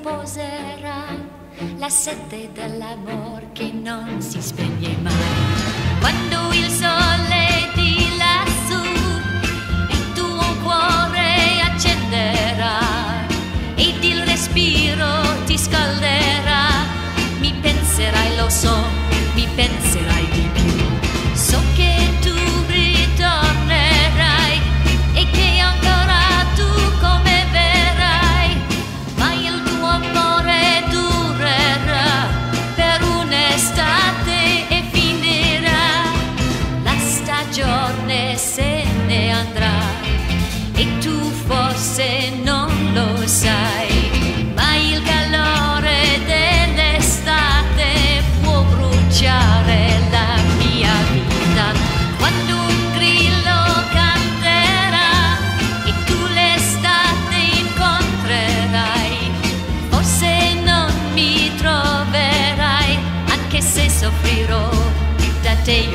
poserà, la sete dell'amor che non si spegne mai. Quando il sole di lassù il tuo cuore accenderà ed il respiro ti scalderà, mi penserai, lo so, mi penserai di più. So che tu ritornerai e che ancora tu come verrai, ma il tuo amore durerà per un'estate e finirà. La stagione se ne andrà e tu forse non lo sai, ma il calore dell'estate può bruciare la mia vita. Quando un grillo canterà e tu l'estate incontrerai, forse non mi troverai, anche se soffrirò da te.